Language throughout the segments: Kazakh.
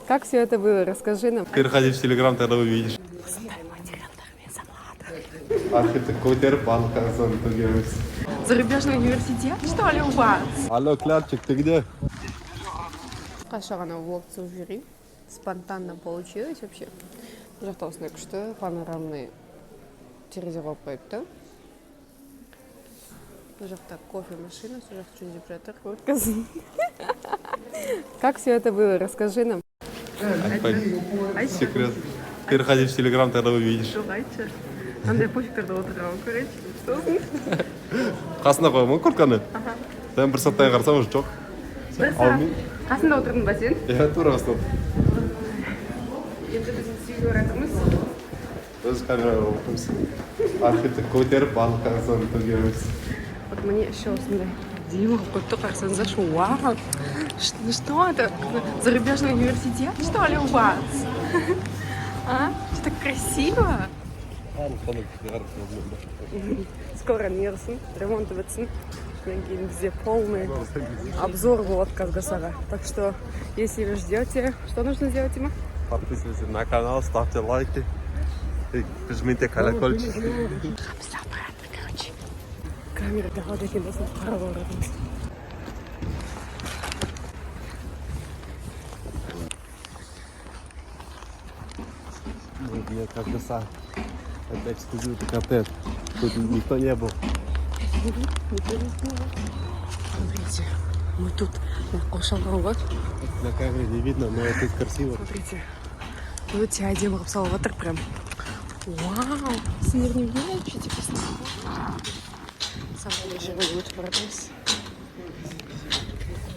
Как все это было? Расскажи нам. Переходи в Телеграм, тогда увидишь. Архитектор көтеріп, балық Казахстан төгеміз. Зарубежный университет, что ли, у вас? Алло, Клярчик, ты где? Қашаған в опцию жюри. Спонтанно получилось вообще. Жақтаусына күшті, панорамный терезе қойып қойыпты. Бұл жақта кофе машина, сол жақта жүн деп жатыр. Өткізін. Как все это было? Расскажи нам. Секрет. Переходи в Телеграм, тогда увидишь. Жоқ, айтшы. Қандай пофигтерде отырған, көрейінші. Сосын. Қасына қоймын куртканы. Сен бір сәттен қарасам уже жоқ. Бір сәт. Қасында отырдың ба сен? Иә, тура қасында. Енді біз сүйге оратымыз. Өз камераға оқымыз. Архитектор көтеріп, балық Казахстан төгеміз. Вот мне еще осындай. Дима, қойыпты қарсаңыздашы. Вау! Что это? Зарубежный университет, что ли, у вас? А? Что так красиво? Скоро мерсын, ремонт бітсін. Где полный обзор вот Казгасара. Так что, если вы ждете, что нужно сделать, Дима? Подписывайтесь на канал, ставьте лайки и жмите колокольчик. Все обратно, короче. Камера дорога кинулся в хоровод. Нет, Казгасар. Это эксклюзив, коттедж. Тут никто не был. Смотрите, мы тут на Қошалған. На камере не видно, но тут красиво. Смотрите, вот тебя Дима Салаватор прям. Вау, снег не влияет, что типа снег. Самый большой лучше боролись.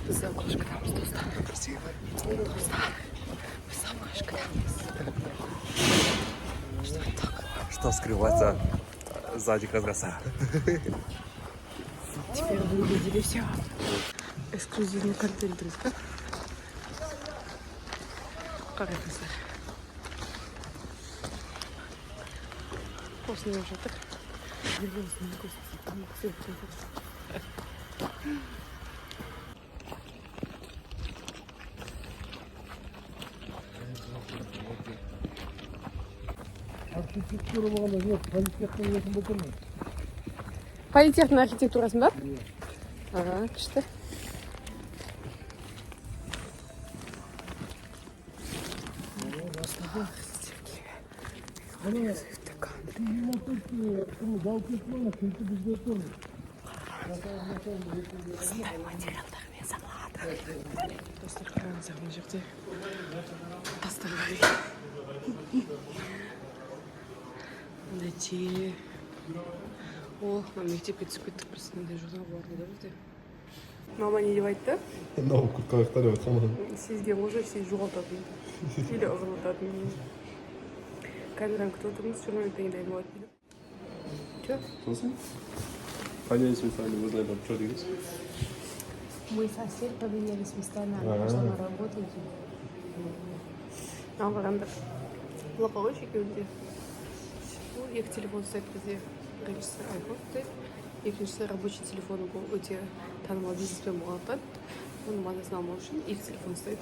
За окошко там что стало красиво. Самышка там. Что это такое? Что скрывается сзади Казгасара? Теперь вы увидели все. Эксклюзивный контент риска. Как это сказать? Вкусный уже так. Вкусный, вкусный. Архитектура болғанда жоқ, политехтің несін бітірмей. Политехный архитектурасы бар? Ага, күшті. Қандай материалдармен салады. Достар, қараңыздар, мына жерде тастар. Мындай О, мектепке түсіп кеттік біз. Мындай журнал барды да бізде. Мама не деп айтты? Мынау курткалықтар деп айтқан. Сезген уже сен жоғалтатын. Или ұрылататын. Камераны күтіп отырмыз, журналын таңдайын болады дейді. Че? Сосын? Понять местами, вы знаете, что делать? Мы сосед поменялись местами, она пошла на работу. А варанда. Лоповочки где? Их телефон стоит где? Біріншісі iPhone стоит. Екіншісі рабочий телефон өте танымал бизнеспен болғандықтан оның мазасын алмау үшін их телефон стоит.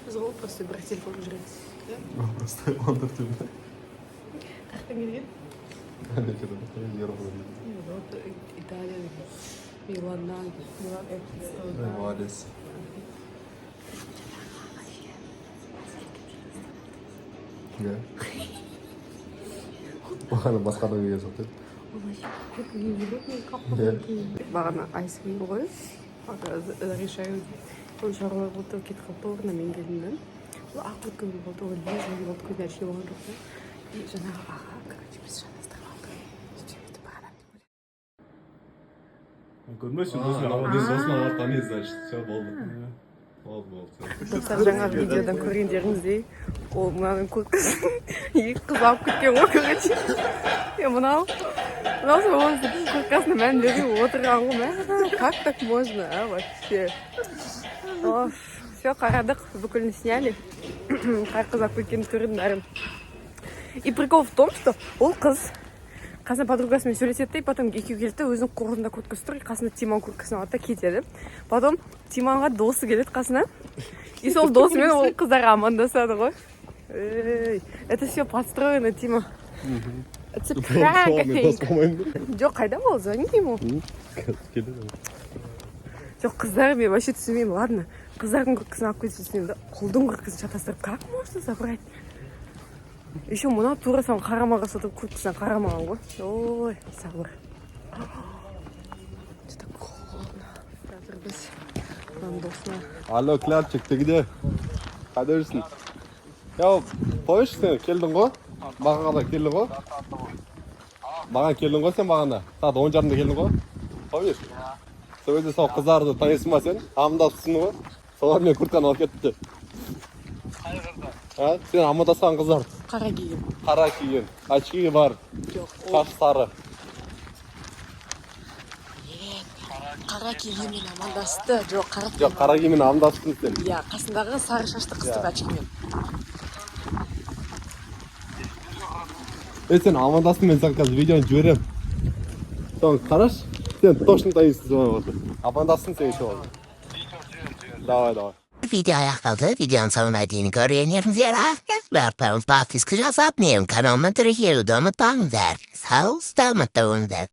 Біз ғой просто бір телефон жүреміз. Просто он так тебе. Қаяқтан келген? Вот Италия, Миланнан, Милан Эппл. Молодец. Да. Бағана басқада келген жоқ деді. Бағана айсымен ғой. Решаю. Ол шаруа болды, кетіп қалды орнына мен келдім да. Ол ақ өткен болды, ол лезін болды, көзін әшке болған жоқ та. И жаңағы аға, короче, біз жанастырып алдық. Сөйтіп бағана. Көрмесін, осыны алаттан езді, все болды. Достар, жаңағы видеодан көргендеріңіздей, ол мынаның курткасын екі қыз алып кеткен ғой, короче. Мынау сол курткасының мән бермей отырған ғой. Как так можно, а, вообще? Все, қарадық, бүкілін сняли. Қай қыз алып кеткенін көрдім бәрін. И прикол в том, что ол қыз қасына подругасымен сөйлеседі де, потом екеуі келді де өзінің қолында курткасы тұр, қасына Тимон курткасын алады да кетеді. Потом Тимонға досы келеді қасына. И сол досымен ол қыздар амандасады ғой. Эй, это все подстроено, Тима. Это prank. Жоқ, қайда ол? Звони ему. Жоқ, қыздар, мен вообще түсінбеймін. Ладно, қыздардың курткасын алып кетіп түсінемін да. Құлдың курткасын шатастырып, как можно забрать? Еще мына тура саған қарамаға сатып курткасынан қарамаған ғой. Ой, сабыр. Что-то холодно. Қазір біз досына. Алло, Клярчик, ты где? Қайда жүрсің? Я қойшы сен, келдің ғой? Маған қалай келдің ғой? Маған келдің ғой сен бағана? Сағат 10:30-да келдің ғой? Қойшы. Сол кезде сол қыздарды танисың ба сен? Амандасыпсың ғой? Солар мен куртканы алып кетті. Қай қыздар? Сен амандасқан қыздар. Қара киген. Қара киген. Очки бар. Жоқ. Қаш сары. Қара киіммен амандасты. Жоқ, қара киіммен амандастың сен. Иә, қасындағы сары шашты қыздың очкимен. Сен амандастың, мен саған қазір видеоны жіберем. Соны қараш, сен точно танисың соны. Амандастың сен еще. Давай. Video аяқталды. Видеоның соңына дейін көргендеріңізге рахмет. Подписка жасап, менің каналыма тіркелуді ұмытпаңыздар. Сау, саламатта болыңыздар.